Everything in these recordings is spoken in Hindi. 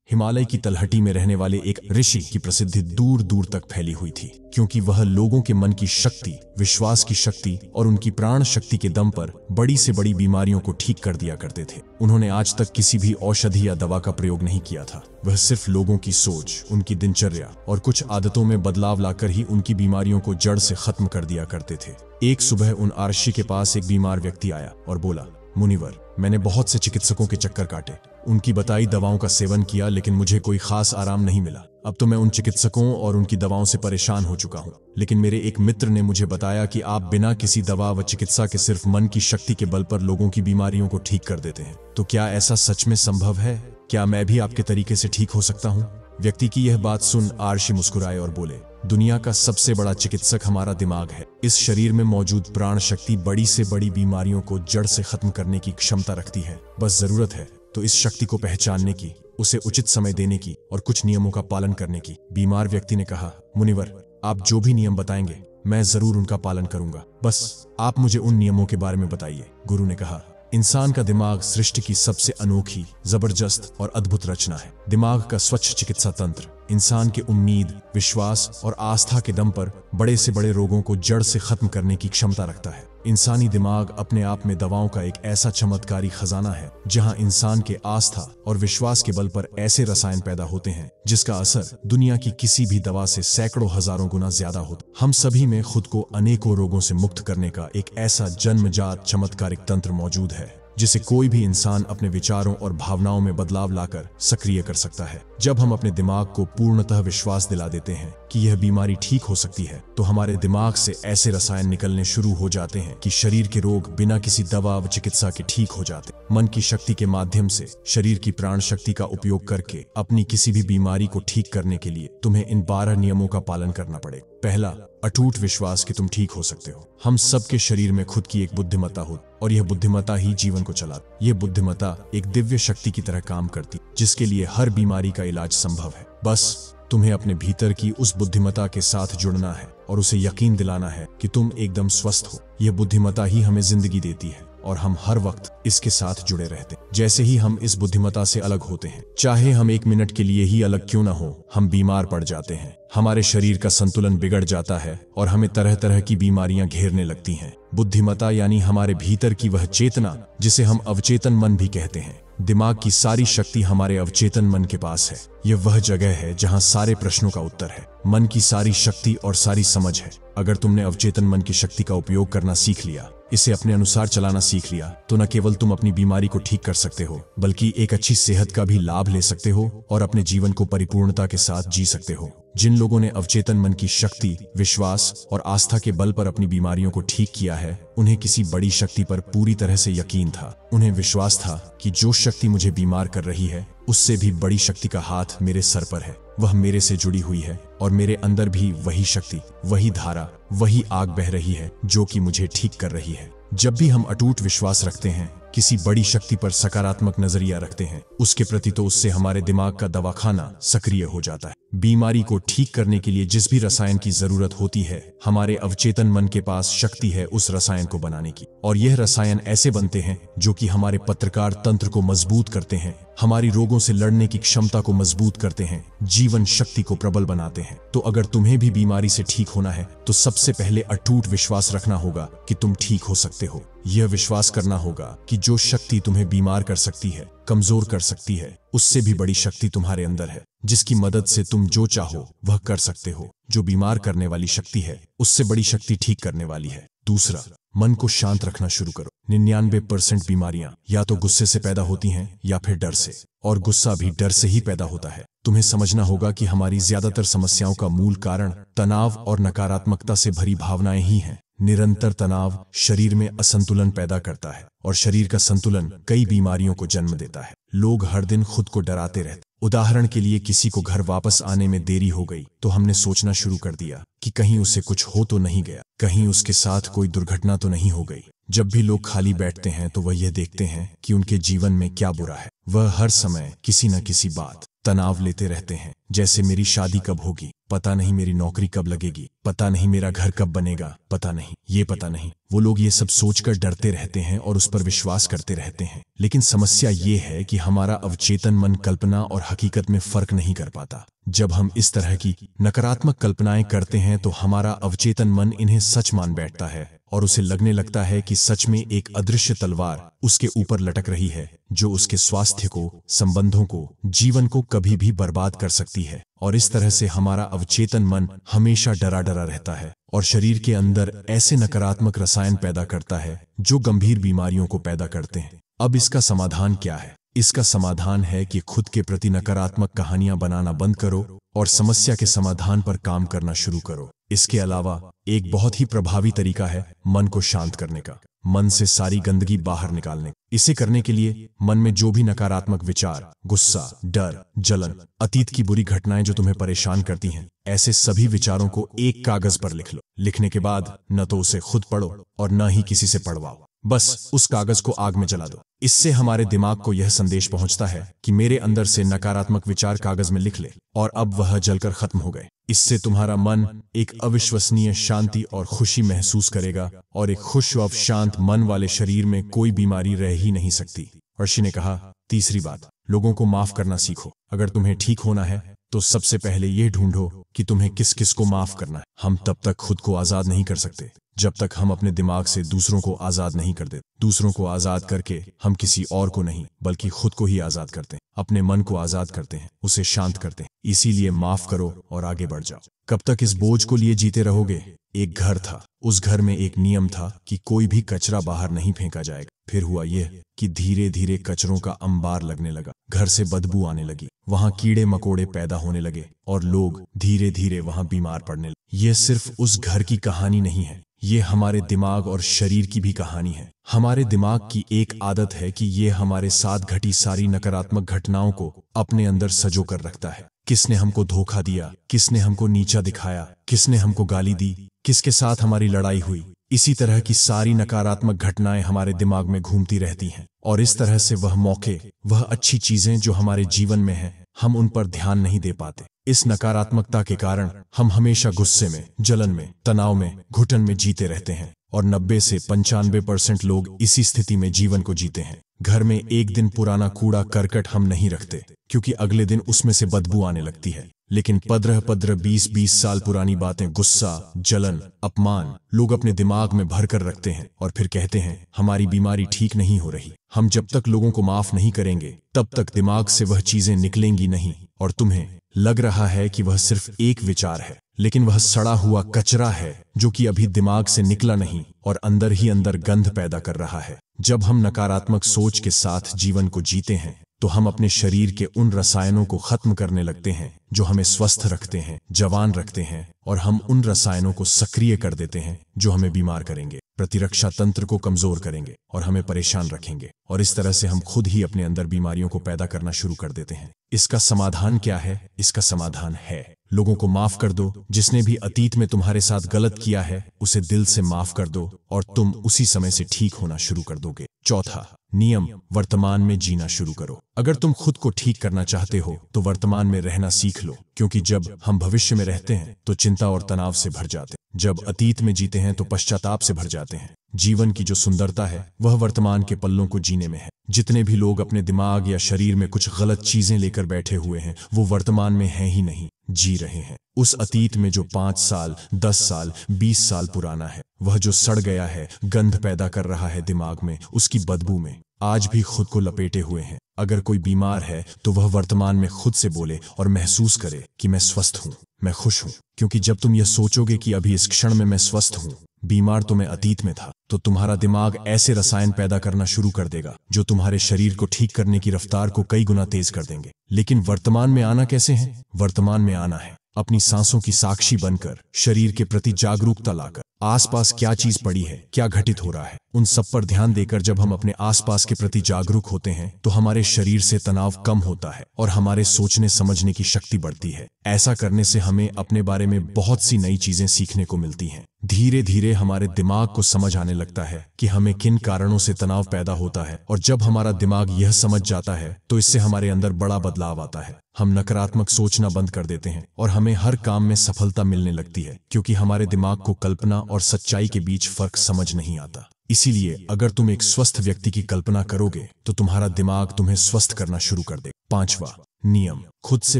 हिमालय की तलहटी में रहने वाले एक ऋषि की प्रसिद्धि दूर दूर तक फैली हुई थी, क्योंकि वह लोगों के मन की शक्ति, विश्वास की शक्ति और उनकी प्राण शक्ति के दम पर बड़ी से बड़ी बीमारियों को ठीक कर दिया करते थे। उन्होंने आज तक किसी भी औषधि या दवा का प्रयोग नहीं किया था। वह सिर्फ लोगों की सोच, उनकी दिनचर्या और कुछ आदतों में बदलाव लाकर ही उनकी बीमारियों को जड़ से खत्म कर दिया करते थे। एक सुबह उन ऋषि के पास एक बीमार व्यक्ति आया और बोला, मुनिवर, मैंने बहुत से चिकित्सकों के चक्कर काटे, उनकी बताई दवाओं का सेवन किया, लेकिन मुझे कोई खास आराम नहीं मिला। अब तो मैं उन चिकित्सकों और उनकी दवाओं से परेशान हो चुका हूँ। लेकिन मेरे एक मित्र ने मुझे बताया कि आप बिना किसी दवा व चिकित्सा के सिर्फ मन की शक्ति के बल पर लोगों की बीमारियों को ठीक कर देते हैं। तो क्या ऐसा सच में संभव है? क्या मैं भी आपके तरीके से ठीक हो सकता हूँ? व्यक्ति की यह बात सुन ऋषि मुस्कुराए और बोले, दुनिया का सबसे बड़ा चिकित्सक हमारा दिमाग है। इस शरीर में मौजूद प्राण शक्ति बड़ी से बड़ी बीमारियों को जड़ से खत्म करने की क्षमता रखती है। बस जरूरत है तो इस शक्ति को पहचानने की, उसे उचित समय देने की और कुछ नियमों का पालन करने की। बीमार व्यक्ति ने कहा, मुनिवर, आप जो भी नियम बताएंगे मैं जरूर उनका पालन करूंगा, बस आप मुझे उन नियमों के बारे में बताइए। गुरु ने कहा, इंसान का दिमाग सृष्टि की सबसे अनोखी, जबरदस्त और अद्भुत रचना है। दिमाग का स्वच्छ चिकित्सा तंत्र इंसान के उम्मीद, विश्वास और आस्था के दम पर बड़े से बड़े रोगों को जड़ से खत्म करने की क्षमता रखता है। इंसानी दिमाग अपने आप में दवाओं का एक ऐसा चमत्कारी खजाना है, जहां इंसान के आस्था और विश्वास के बल पर ऐसे रसायन पैदा होते हैं जिसका असर दुनिया की किसी भी दवा से सैकड़ों हजारों गुना ज्यादा होता। हम सभी में खुद को अनेकों रोगों से मुक्त करने का एक ऐसा जन्मजात चमत्कारिक तंत्र मौजूद है जिसे कोई भी इंसान अपने विचारों और भावनाओं में बदलाव लाकर सक्रिय कर सकता है। जब हम अपने दिमाग को पूर्णतः विश्वास दिला देते हैं कि यह बीमारी ठीक हो सकती है, तो हमारे दिमाग से ऐसे रसायन निकलने शुरू हो जाते हैं कि शरीर के रोग बिना किसी दवा व चिकित्सा के ठीक हो जाते। मन की शक्ति के माध्यम से शरीर की प्राण शक्ति का उपयोग करके अपनी किसी भी बीमारी को ठीक करने के लिए तुम्हें इन 12 नियमों का पालन करना पड़ेगा। पहला, अटूट विश्वास कि तुम ठीक हो सकते हो। हम सबके शरीर में खुद की एक बुद्धिमत्ता होती और यह बुद्धिमत्ता ही जीवन को चलाती। यह बुद्धिमत्ता एक दिव्य शक्ति की तरह काम करती, जिसके लिए हर बीमारी का इलाज संभव है। बस तुम्हें अपने भीतर की उस बुद्धिमत्ता के साथ जुड़ना है और उसे यकीन दिलाना है कि तुम एकदम स्वस्थ हो। यह बुद्धिमत्ता ही हमें जिंदगी देती है और हम हर वक्त इसके साथ जुड़े रहते हैं। जैसे ही हम इस बुद्धिमत्ता से अलग होते हैं, चाहे हम 1 मिनट के लिए ही अलग क्यों ना हो, हम बीमार पड़ जाते हैं। हमारे शरीर का संतुलन बिगड़ जाता है और हमें तरह तरह की बीमारियां घेरने लगती हैं। बुद्धिमत्ता यानी हमारे भीतर की वह चेतना जिसे हम अवचेतन मन भी कहते हैं। दिमाग की सारी शक्ति हमारे अवचेतन मन के पास है। यह वह जगह है जहां सारे प्रश्नों का उत्तर है। मन की सारी शक्ति और सारी समझ है। अगर तुमने अवचेतन मन की शक्ति का उपयोग करना सीख लिया, इसे अपने अनुसार चलाना सीख लिया, तो न केवल तुम अपनी बीमारी को ठीक कर सकते हो, बल्कि एक अच्छी सेहत का भी लाभ ले सकते हो और अपने जीवन को परिपूर्णता के साथ जी सकते हो। जिन लोगों ने अवचेतन मन की शक्ति, विश्वास और आस्था के बल पर अपनी बीमारियों को ठीक किया है, उन्हें किसी बड़ी शक्ति पर पूरी तरह से यकीन था। उन्हें विश्वास था कि जो शक्ति मुझे बीमार कर रही है, उससे भी बड़ी शक्ति का हाथ मेरे सर पर है। वह मेरे से जुड़ी हुई है और मेरे अंदर भी वही शक्ति, वही धारा, वही आग बह रही है जो कि मुझे ठीक कर रही है। जब भी हम अटूट विश्वास रखते हैं, किसी बड़ी शक्ति पर सकारात्मक नजरिया रखते हैं उसके प्रति, तो उससे हमारे दिमाग का दवाखाना सक्रिय हो जाता है। बीमारी को ठीक करने के लिए जिस भी रसायन की जरूरत होती है, हमारे अवचेतन मन के पास शक्ति है उस रसायन को बनाने की। और यह रसायन ऐसे बनते हैं जो कि हमारे पत्रकार तंत्र को मजबूत करते हैं, हमारी रोगों से लड़ने की क्षमता को मजबूत करते हैं, जीवन शक्ति को प्रबल बनाते हैं। तो अगर तुम्हें भी बीमारी से ठीक होना है, तो सबसे पहले अटूट विश्वास रखना होगा कि तुम ठीक हो सकते हो। यह विश्वास करना होगा कि जो शक्ति तुम्हें बीमार कर सकती है, कमजोर कर सकती है, उससे भी बड़ी शक्ति तुम्हारे अंदर है, जिसकी मदद से तुम जो चाहो वह कर सकते हो। जो बीमार करने वाली शक्ति है, उससे बड़ी शक्ति ठीक करने वाली है। दूसरा, मन को शांत रखना शुरू करो। 99% बीमारियां या तो गुस्से से पैदा होती हैं या फिर डर से, और गुस्सा भी डर से ही पैदा होता है। तुम्हें समझना होगा कि हमारी ज्यादातर समस्याओं का मूल कारण तनाव और नकारात्मकता से भरी भावनाएं ही हैं। निरंतर तनाव शरीर में असंतुलन पैदा करता है और शरीर का संतुलन कई बीमारियों को जन्म देता है। लोग हर दिन खुद को डराते रहते। उदाहरण के लिए, किसी को घर वापस आने में देरी हो गई तो हमने सोचना शुरू कर दिया कि कहीं उसे कुछ हो तो नहीं गया, कहीं उसके साथ कोई दुर्घटना तो नहीं हो गई। जब भी लोग खाली बैठते हैं तो वह यह देखते हैं कि उनके जीवन में क्या बुरा है। वह हर समय किसी न किसी बात तनाव लेते रहते हैं, जैसे मेरी शादी कब होगी, पता नहीं मेरी नौकरी कब लगेगी, पता नहीं मेरा घर कब बनेगा, पता नहीं। वो लोग ये सब सोचकर डरते रहते हैं और उस पर विश्वास करते रहते हैं। लेकिन समस्या ये है कि हमारा अवचेतन मन कल्पना और हकीकत में फर्क नहीं कर पाता। जब हम इस तरह की नकारात्मक कल्पनाएं करते हैं तो हमारा अवचेतन मन इन्हें सच मान बैठता है और उसे लगने लगता है कि सच में एक अदृश्य तलवार उसके ऊपर लटक रही है, जो उसके स्वास्थ्य को, संबंधों को, जीवन को कभी भी बर्बाद कर सकती है। और इस तरह से हमारा अवचेतन मन हमेशा डरा डरा रहता है और शरीर के अंदर ऐसे नकारात्मक रसायन पैदा करता है जो गंभीर बीमारियों को पैदा करते हैं। अब इसका समाधान क्या है? इसका समाधान है कि खुद के प्रति नकारात्मक कहानियां बनाना बंद करो और समस्या के समाधान पर काम करना शुरू करो। इसके अलावा एक बहुत ही प्रभावी तरीका है मन को शांत करने का, मन से सारी गंदगी बाहर निकालने। इसे करने के लिए मन में जो भी नकारात्मक विचार, गुस्सा, डर, जलन, अतीत की बुरी घटनाएं जो तुम्हें परेशान करती हैं, ऐसे सभी विचारों को एक कागज पर लिख लो। लिखने के बाद न तो उसे खुद पढ़ो और न ही किसी से पढ़वाओ, बस उस कागज को आग में जला दो। इससे हमारे दिमाग को यह संदेश पहुंचता है कि मेरे अंदर से नकारात्मक विचार कागज में लिख ले और अब वह जलकर खत्म हो गए। इससे तुम्हारा मन एक अविश्वसनीय शांति और खुशी महसूस करेगा और एक खुश व शांत मन वाले शरीर में कोई बीमारी रह ही नहीं सकती। ऋषि ने कहा, तीसरी बात, लोगों को माफ करना सीखो। अगर तुम्हें ठीक होना है तो सबसे पहले यह ढूंढो कि तुम्हें किस किस को माफ करना है। हम तब तक खुद को आजाद नहीं कर सकते जब तक हम अपने दिमाग से दूसरों को आजाद नहीं कर देते। दूसरों को आजाद करके हम किसी और को नहीं बल्कि खुद को ही आजाद करते हैं, अपने मन को आजाद करते हैं, उसे शांत करते हैं। इसीलिए माफ करो और आगे बढ़ जाओ। कब तक इस बोझ को लिए जीते रहोगे? एक घर था, उस घर में एक नियम था कि कोई भी कचरा बाहर नहीं फेंका जाएगा। फिर हुआ यह कि धीरे धीरे कचरों का अंबार लगने लगा, घर से बदबू आने लगी, वहां कीड़े मकोड़े पैदा होने लगे और लोग धीरे धीरे वहां बीमार पड़ने लगे। यह सिर्फ उस घर की कहानी नहीं है, ये हमारे दिमाग और शरीर की भी कहानी है। हमारे दिमाग की एक आदत है कि ये हमारे साथ घटी सारी नकारात्मक घटनाओं को अपने अंदर सजो कर रखता है। किसने हमको धोखा दिया, किसने हमको नीचा दिखाया, किसने हमको गाली दी, किसके साथ हमारी लड़ाई हुई, इसी तरह की सारी नकारात्मक घटनाएं हमारे दिमाग में घूमती रहती हैं। और इस तरह से वह मौके, वह अच्छी चीजें जो हमारे जीवन में हैं, हम उन पर ध्यान नहीं दे पाते। इस नकारात्मकता के कारण हम हमेशा गुस्से में, जलन में, तनाव में, घुटन में जीते रहते हैं और 90 से 95% लोग इसी स्थिति में जीवन को जीते हैं। घर में एक दिन पुराना कूड़ा करकट हम नहीं रखते क्योंकि अगले दिन उसमें से बदबू आने लगती है, लेकिन 15-20 साल पुरानी बातें, गुस्सा, जलन, अपमान लोग अपने दिमाग में भर कर रखते हैं और फिर कहते हैं हमारी बीमारी ठीक नहीं हो रही। हम जब तक लोगों को माफ नहीं करेंगे तब तक दिमाग से वह चीजें निकलेंगी नहीं और तुम्हें लग रहा है कि वह सिर्फ एक विचार है, लेकिन वह सड़ा हुआ कचरा है जो कि अभी दिमाग से निकला नहीं और अंदर ही अंदर गंध पैदा कर रहा है। जब हम नकारात्मक सोच के साथ जीवन को जीते हैं तो हम अपने शरीर के उन रसायनों को खत्म करने लगते हैं जो हमें स्वस्थ रखते हैं, जवान रखते हैं, और हम उन रसायनों को सक्रिय कर देते हैं जो हमें बीमार करेंगे, प्रतिरक्षा तंत्र को कमजोर करेंगे और हमें परेशान रखेंगे। और इस तरह से हम खुद ही अपने अंदर बीमारियों को पैदा करना शुरू कर देते हैं। इसका समाधान क्या है? इसका समाधान है लोगों को माफ कर दो। जिसने भी अतीत में तुम्हारे साथ गलत किया है उसे दिल से माफ कर दो और तुम उसी समय से ठीक होना शुरू कर दोगे। चौथा नियम, वर्तमान में जीना शुरू करो। अगर तुम खुद को ठीक करना चाहते हो तो वर्तमान में रहना सीख लो, क्योंकि जब हम भविष्य में रहते हैं तो चिंता और तनाव से भर जाते हैं, जब अतीत में जीते हैं तो पश्चाताप से भर जाते हैं। जीवन की जो सुंदरता है वह वर्तमान के पल्लों को जीने में है। जितने भी लोग अपने दिमाग या शरीर में कुछ गलत चीजें लेकर बैठे हुए हैं वो वर्तमान में हैं ही नहीं, जी रहे हैं। उस अतीत में जो 5 साल, 10 साल, 20 साल पुराना है, वह जो सड़ गया है, गंध पैदा कर रहा है दिमाग में, उसकी बदबू में आज भी खुद को लपेटे हुए हैं। अगर कोई बीमार है तो वह वर्तमान में खुद से बोले और महसूस करे कि मैं स्वस्थ हूँ, मैं खुश हूँ। क्योंकि जब तुम यह सोचोगे कि अभी इस क्षण में मैं स्वस्थ हूँ, बीमार तो मैं अतीत में था, तो तुम्हारा दिमाग ऐसे रसायन पैदा करना शुरू कर देगा जो तुम्हारे शरीर को ठीक करने की रफ्तार को कई गुना तेज कर देंगे। लेकिन वर्तमान में आना कैसे है? वर्तमान में आना है अपनी सांसों की साक्षी बनकर, शरीर के प्रति जागरूकता लाकर, आसपास क्या चीज पड़ी है, क्या घटित हो रहा है, उन सब पर ध्यान देकर जब हम अपने आसपास के प्रति जागरूक होते हैं तो हमारे शरीर से तनाव कम होता है और हमारे सोचने समझने की शक्ति बढ़ती है। ऐसा करने से हमें अपने बारे में बहुत सी नई चीजें सीखने को मिलती हैं। धीरे धीरे हमारे दिमाग को समझ आने लगता है कि हमें किन कारणों से तनाव पैदा होता है, और जब हमारा दिमाग यह समझ जाता है तो इससे हमारे अंदर बड़ा बदलाव आता है। हम नकारात्मक सोचना बंद कर देते हैं और हमें हर काम में सफलता मिलने लगती है, क्योंकि हमारे दिमाग को कल्पना और सच्चाई के बीच फर्क समझ नहीं आता। इसीलिए अगर तुम एक स्वस्थ व्यक्ति की कल्पना करोगे तो तुम्हारा दिमाग तुम्हें स्वस्थ करना शुरू कर दे। 5वां नियम, खुद से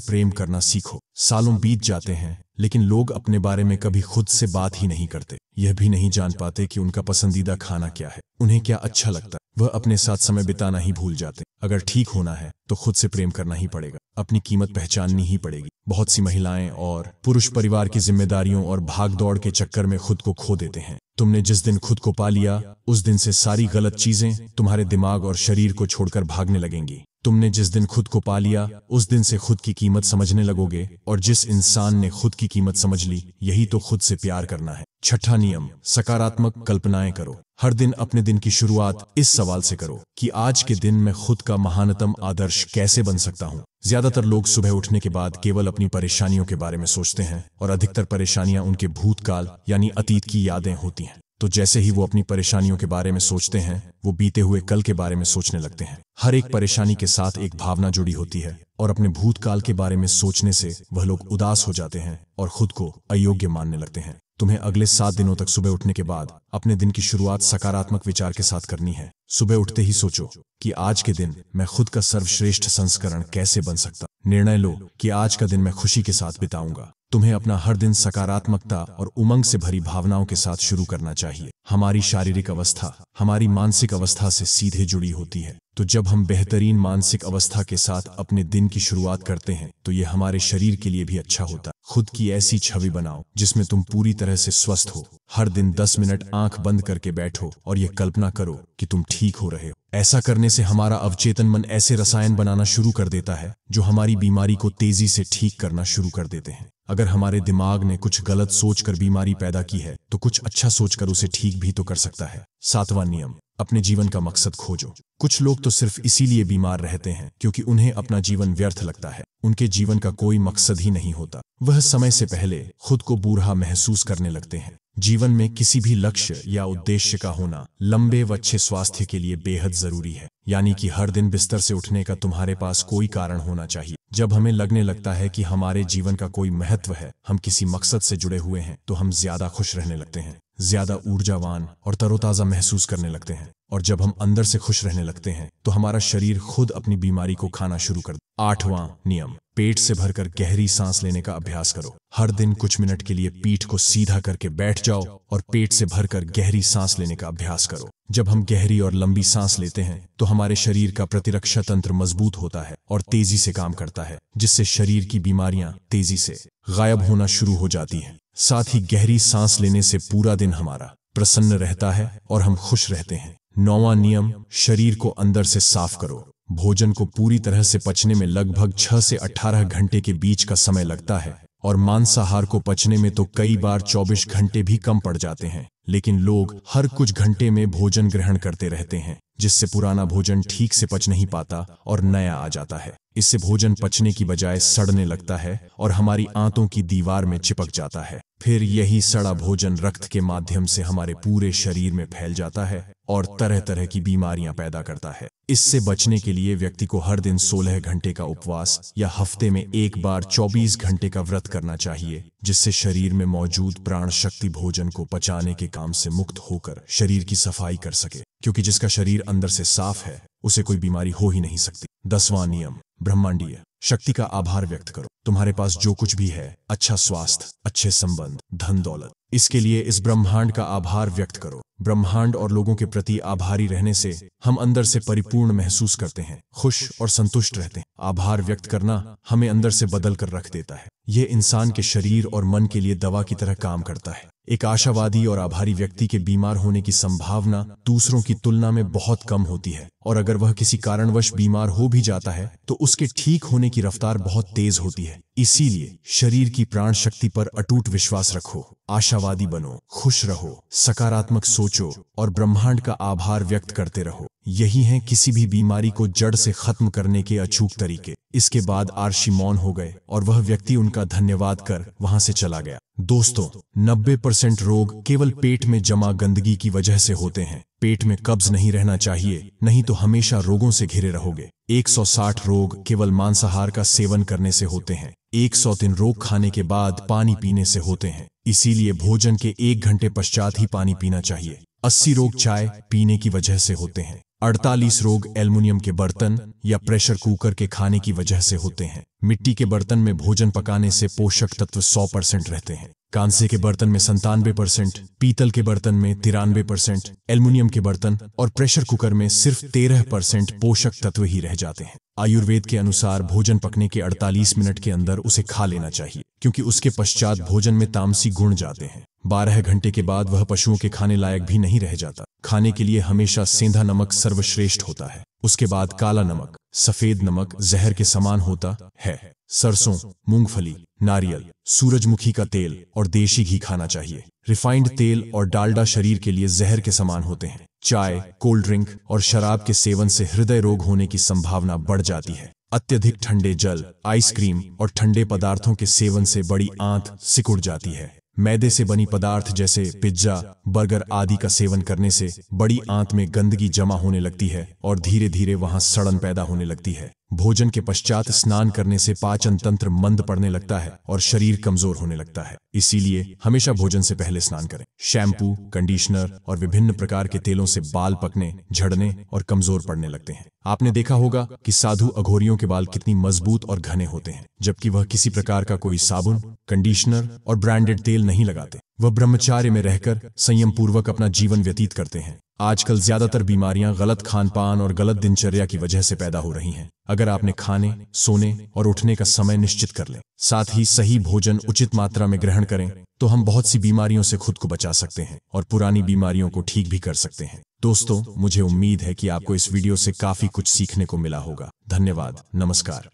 प्रेम करना सीखो। सालों बीत जाते हैं लेकिन लोग अपने बारे में कभी खुद से बात ही नहीं करते। यह भी नहीं जान पाते कि उनका पसंदीदा खाना क्या है, उन्हें क्या अच्छा लगता है। वह अपने साथ समय बिताना ही भूल जाते। अगर ठीक होना है तो खुद से प्रेम करना ही पड़ेगा, अपनी कीमत पहचाननी ही पड़ेगी। बहुत सी महिलाएं और पुरुष परिवार की जिम्मेदारियों और भागदौड़ के चक्कर में खुद को खो देते हैं। तुमने जिस दिन खुद को पा लिया उस दिन से सारी गलत चीजें तुम्हारे दिमाग और शरीर को छोड़कर भागने लगेंगी। तुमने जिस दिन खुद को पा लिया उस दिन से खुद की कीमत समझने लगोगे, और जिस इंसान ने खुद की कीमत समझ ली यही तो खुद से प्यार करना है। 6वां नियम, सकारात्मक कल्पनाएं करो। हर दिन अपने दिन की शुरुआत इस सवाल से करो कि आज के दिन मैं खुद का महानतम आदर्श कैसे बन सकता हूँ। ज्यादातर लोग सुबह उठने के बाद केवल अपनी परेशानियों के बारे में सोचते हैं, और अधिकतर परेशानियां उनके भूतकाल यानी अतीत की यादें होती हैं। तो जैसे ही वो अपनी परेशानियों के बारे में सोचते हैं वो बीते हुए कल के बारे में सोचने लगते हैं। हर एक परेशानी के साथ एक भावना जुड़ी होती है, और अपने भूतकाल के बारे में सोचने से वह लोग उदास हो जाते हैं और खुद को अयोग्य मानने लगते हैं। तुम्हें अगले 7 दिनों तक सुबह उठने के बाद अपने दिन की शुरुआत सकारात्मक विचार के साथ करनी है। सुबह उठते ही सोचो कि आज के दिन मैं खुद का सर्वश्रेष्ठ संस्करण कैसे बन सकता। निर्णय लो कि आज का दिन मैं खुशी के साथ बिताऊंगा। तुम्हें अपना हर दिन सकारात्मकता और उमंग से भरी भावनाओं के साथ शुरू करना चाहिए। हमारी शारीरिक अवस्था हमारी मानसिक अवस्था से सीधे जुड़ी होती है, तो जब हम बेहतरीन मानसिक अवस्था के साथ अपने दिन की शुरुआत करते हैं तो ये हमारे शरीर के लिए भी अच्छा होता है। खुद की ऐसी छवि बनाओ जिसमें तुम पूरी तरह से स्वस्थ हो। हर दिन 10 मिनट आंख बंद करके बैठो और ये कल्पना करो कि तुम ठीक हो रहे हो। ऐसा करने से हमारा अवचेतन मन ऐसे रसायन बनाना शुरू कर देता है जो हमारी बीमारी को तेजी से ठीक करना शुरू कर देते हैं। अगर हमारे दिमाग ने कुछ गलत सोचकर बीमारी पैदा की है तो कुछ अच्छा सोचकर उसे ठीक भी तो कर सकता है। 7वां नियम, अपने जीवन का मकसद खोजो। कुछ लोग तो सिर्फ इसीलिए बीमार रहते हैं क्योंकि उन्हें अपना जीवन व्यर्थ लगता है। उनके जीवन का कोई मकसद ही नहीं होता। वह समय से पहले खुद को बूढ़ा महसूस करने लगते हैं। जीवन में किसी भी लक्ष्य या उद्देश्य का होना लंबे व अच्छे स्वास्थ्य के लिए बेहद जरूरी है। यानी कि हर दिन बिस्तर से उठने का तुम्हारे पास कोई कारण होना चाहिए। जब हमें लगने लगता है कि हमारे जीवन का कोई महत्व है, हम किसी मकसद से जुड़े हुए हैं, तो हम ज्यादा खुश रहने लगते हैं, ज्यादा ऊर्जावान और तरोताजा महसूस करने लगते हैं। और जब हम अंदर से खुश रहने लगते हैं तो हमारा शरीर खुद अपनी बीमारी को खाना शुरू कर। 8वां नियम, पेट से भरकर गहरी सांस लेने का अभ्यास करो। हर दिन कुछ मिनट के लिए पीठ को सीधा करके बैठ जाओ और पेट से भरकर गहरी सांस लेने का अभ्यास करो। जब हम गहरी और लंबी सांस लेते हैं तो हमारे शरीर का प्रतिरक्षा तंत्र मजबूत होता है और तेजी से काम करता है, जिससे शरीर की बीमारियां तेजी से गायब होना शुरू हो जाती हैं। साथ ही गहरी सांस लेने से पूरा दिन हमारा प्रसन्न रहता है और हम खुश रहते हैं। 9वां नियम, शरीर को अंदर से साफ करो। भोजन को पूरी तरह से पचने में लगभग 6 से 18 घंटे के बीच का समय लगता है, और मांसाहार को पचने में तो कई बार 24 घंटे भी कम पड़ जाते हैं। लेकिन लोग हर कुछ घंटे में भोजन ग्रहण करते रहते हैं, जिससे पुराना भोजन ठीक से पच नहीं पाता और नया आ जाता है। इससे भोजन पचने की बजाय सड़ने लगता है और हमारी आंतों की दीवार में चिपक जाता है। फिर यही सड़ा भोजन रक्त के माध्यम से हमारे पूरे शरीर में फैल जाता है और तरह तरह की बीमारियां पैदा करता है। इससे बचने के लिए व्यक्ति को हर दिन 16 घंटे का उपवास या हफ्ते में एक बार 24 घंटे का व्रत करना चाहिए, जिससे शरीर में मौजूद प्राण शक्ति भोजन को पचाने के काम से मुक्त होकर शरीर की सफाई कर सके, क्योंकि जिसका शरीर अंदर से साफ है उसे कोई बीमारी हो ही नहीं सकती। 10वां नियम, ब्रह्मांडीय शक्ति का आभार व्यक्त करो। तुम्हारे पास जो कुछ भी है, अच्छा स्वास्थ्य, अच्छे संबंध, धन दौलत, इसके लिए इस ब्रह्मांड का आभार व्यक्त करो। ब्रह्मांड और लोगों के प्रति आभारी रहने से हम अंदर से परिपूर्ण महसूस करते हैं, खुश और संतुष्ट रहते हैं। आभार व्यक्त करना हमें अंदर से बदल कर रख देता है। यह इंसान के शरीर और मन के लिए दवा की तरह काम करता है। एक आशावादी और आभारी व्यक्ति के बीमार होने की संभावना दूसरों की तुलना में बहुत कम होती है, और अगर वह किसी कारणवश बीमार हो भी जाता है तो उसके ठीक होने की रफ्तार बहुत तेज होती है। इसीलिए शरीर की प्राण शक्ति पर अटूट विश्वास रखो, आशावादी बनो, खुश रहो, सकारात्मक सोचो और ब्रह्मांड का आभार व्यक्त करते रहो। यही हैं किसी भी बीमारी को जड़ से खत्म करने के अचूक तरीके। इसके बाद आर्शी मौन हो गए और वह व्यक्ति उनका धन्यवाद कर वहां से चला गया। दोस्तों, 90% रोग केवल पेट में जमा गंदगी की वजह से होते हैं। पेट में कब्ज नहीं रहना चाहिए, नहीं तो हमेशा रोगों से घिरे रहोगे। 160 रोग केवल मांसाहार का सेवन करने से होते हैं। 103 रोग खाने के बाद पानी पीने से होते हैं, इसीलिए भोजन के 1 घंटे पश्चात ही पानी पीना चाहिए। 80 रोग चाय पीने की वजह से होते हैं। 48 रोग एल्युमिनियम के बर्तन या प्रेशर कुकर के खाने की वजह से होते हैं। मिट्टी के बर्तन में भोजन पकाने से पोषक तत्व 100% रहते हैं। कांसे के बर्तन में 97%, पीतल के बर्तन में 93%, एल्युमिनियम के बर्तन और प्रेशर कुकर में सिर्फ 13% पोषक तत्व ही रह जाते हैं। आयुर्वेद के अनुसार भोजन पकने के 48 मिनट के अंदर उसे खा लेना चाहिए, क्योंकि उसके पश्चात भोजन में तामसी गुण जाते हैं। 12 घंटे के बाद वह पशुओं के खाने लायक भी नहीं रह जाता। खाने के लिए हमेशा सेंधा नमक सर्वश्रेष्ठ होता है। उसके बाद काला नमक, सफेद नमक जहर के समान होता है। सरसों, मूंगफली, नारियल, सूरजमुखी का तेल और देशी घी खाना चाहिए। रिफाइंड तेल और डालडा शरीर के लिए जहर के समान होते हैं। चाय, कोल्ड ड्रिंक और शराब के सेवन से हृदय रोग होने की संभावना बढ़ जाती है। अत्यधिक ठंडे जल, आइसक्रीम और ठंडे पदार्थों के सेवन से बड़ी आंत सिकुड़ जाती है। मैदे से बनी पदार्थ जैसे पिज्जा, बर्गर आदि का सेवन करने से बड़ी आंत में गंदगी जमा होने लगती है और धीरे धीरे वहां सड़न पैदा होने लगती है। भोजन के पश्चात स्नान करने से पाचन तंत्र मंद पड़ने लगता है और शरीर कमजोर होने लगता है। इसीलिए हमेशा भोजन से पहले स्नान करें। शैम्पू, कंडीशनर और विभिन्न प्रकार के तेलों से बाल पकने, झड़ने और कमजोर पड़ने लगते हैं। आपने देखा होगा कि साधु अघोरियों के बाल कितनी मजबूत और घने होते हैं, जबकि वह किसी प्रकार का कोई साबुन, कंडीशनर और ब्रांडेड तेल नहीं लगाते। वह ब्रह्मचार्य में रहकर संयम पूर्वक अपना जीवन व्यतीत करते हैं। आजकल ज्यादातर बीमारियां गलत खान पान और गलत दिनचर्या की वजह से पैदा हो रही हैं। अगर आपने खाने, सोने और उठने का समय निश्चित कर लें, साथ ही सही भोजन उचित मात्रा में ग्रहण करें, तो हम बहुत सी बीमारियों से खुद को बचा सकते हैं और पुरानी बीमारियों को ठीक भी कर सकते हैं। दोस्तों, मुझे उम्मीद है कि आपको इस वीडियो से काफी कुछ सीखने को मिला होगा। धन्यवाद, नमस्कार।